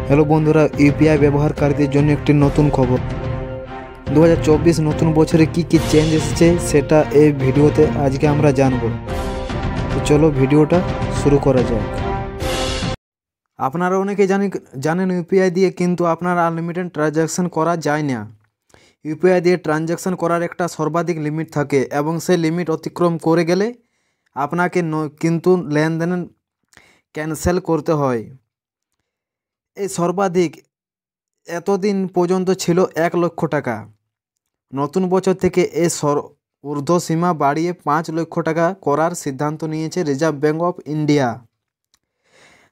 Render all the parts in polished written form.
Hello বন্ধুরা, UPI ব্যবহারকারীদের জন্য একটি নতুন খবর। 2024 নতুন বছরে কি কি চেঞ্জ এসেছে সেটা এই ভিডিওতে আজকে আমরা জানব। তো চলো ভিডিওটা শুরু করা যাক। আপনারা অনেকে জানেন ইউপিআই দিয়ে কিন্তু আপনারা আনলিমিটেড ট্রানজ্যাকশন করা যায় না। ইউপিআই দিয়ে ট্রানজ্যাকশন করার একটা সর্বাধিক লিমিট থাকে এবং সেই লিমিট অতিক্রম করে গেলে আপনাকে কিন্তু লেনদেন ক্যান্সেল করতে হয়। এই সর্বাধিক এতদিন পর্যন্ত ছিল 1,00,000 টাকা। নতুন বছর থেকে এই ঊর্ধ্বসীমা বাড়িয়ে 5,00,000 টাকা করার সিদ্ধান্ত নিয়েছে reserve bank of India.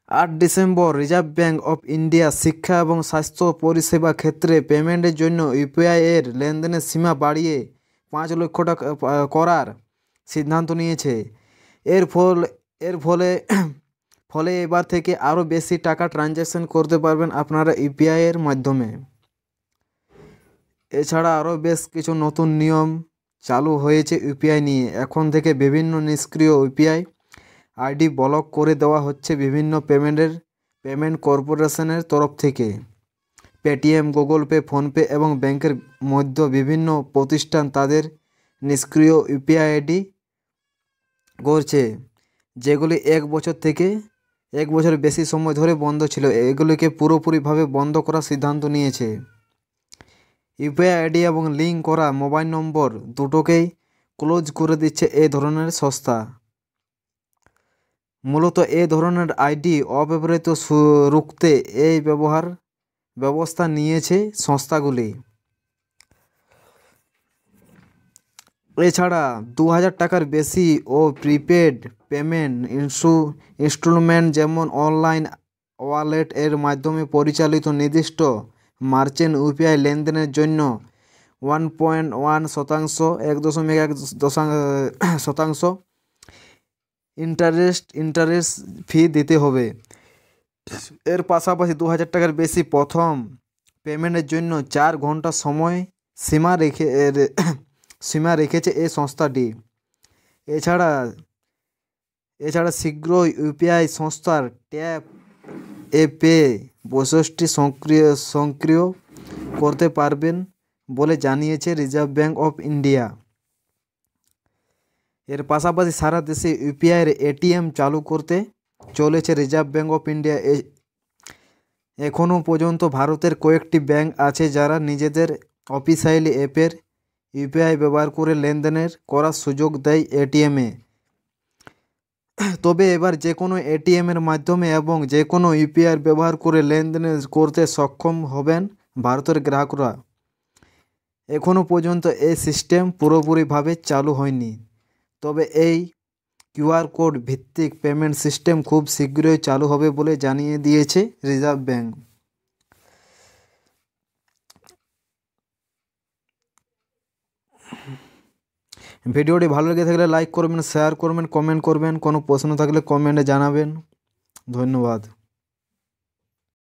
8 December reserve bank of India শিক্ষা এবং স্বাস্থ্য পরিষেবা ক্ষেত্রে পেমেন্টের জন্য ইউপিআই এর লেনদেনের সীমা বাড়িয়ে 5,00,000 টাকা করার সিদ্ধান্ত নিয়েছে। এর ফলে এবার থেকে আরও বেশি টাকা ট্রানজ্যাকশন করতে পারবেন আপনারা ইউপিআই এর মাধ্যমে। এছাড়া আরও বেশ কিছু নতুন নিয়ম চালু হয়েছে ইউপিআই নিয়ে। এখন থেকে বিভিন্ন নিষ্ক্রিয় ইউপিআই আইডি ব্লক করে দেওয়া হচ্ছে বিভিন্ন পেমেন্ট কর্পোরেশনের তরফ থেকে। পেটিএম, গুগল পে, ফোনপে এবং ব্যাংকের মধ্যে বিভিন্ন প্রতিষ্ঠান তাদের নিষ্ক্রিয় ইউপিআই আইডি করছে, যেগুলি 1 বছর বেশি সময় ধরে বন্ধ ছিল। এগুলিকে পুরোপুরিভাবে বন্ধ করার সিদ্ধান্ত নিয়েছে। ইউপিআই আইডি এবং লিঙ্ক করা মোবাইল নম্বর দুটোকেই ক্লোজ করে দিচ্ছে এই ধরনের সংস্থা। মূলত এই ধরনের আইডি অব্যবহৃত রুখতে এই ব্যবস্থা নিয়েছে সংস্থাগুলি। এছাড়া 2,000 টাকার বেশি ও প্রিপেড পেমেন্ট ইনস্টলমেন্ট যেমন অনলাইন ওয়ালেট এর মাধ্যমে পরিচালিত নির্দিষ্ট মার্চেন্ট ইউপিআই লেনদেনের জন্য 1.1% 1.1% ইন্টারেস্ট ফি দিতে হবে। এর পাশাপাশি 2,000 টাকার বেশি প্রথম পেমেন্টের জন্য 4 ঘন্টা সময় সীমা রেখেছে এই সংস্থাটি। এছাড়া শীঘ্রই ইউপিআই সংস্থার ট্যাপ এ পে বৈশিষ্ট্যটি সক্রিয় করতে পারবেন বলে জানিয়েছে রিজার্ভ ব্যাঙ্ক অফ ইন্ডিয়া। এর পাশাপাশি সারা দেশে ইউপিআইয়ের এটিএম চালু করতে চলেছে রিজার্ভ ব্যাঙ্ক অফ ইন্ডিয়া। এখনও পর্যন্ত ভারতের কয়েকটি ব্যাঙ্ক আছে যারা নিজেদের অফিসিয়ালি অ্যাপের ইউপিআই ব্যবহার করে লেনদেনের করার সুযোগ দেয় এটিএমে। তবে এবার যে কোনো এটিএমের মাধ্যমে এবং যে কোনো ইউপিআই ব্যবহার করে লেনদেন করতে সক্ষম হবেন ভারতের গ্রাহকরা। এখনও পর্যন্ত এই সিস্টেম পুরোপুরিভাবে চালু হয়নি, তবে এই কিউআর কোড ভিত্তিক পেমেন্ট সিস্টেম খুব শীঘ্রই চালু হবে বলে জানিয়ে দিয়েছে রিজার্ভ ব্যাঙ্ক। ভিডিওটি ভালো লেগে থাকলে লাইক করবেন, শেয়ার করবেন, কমেন্ট করবেন। কোনো প্রশ্ন থাকলে কমেন্টে জানাবেন। ধন্যবাদ।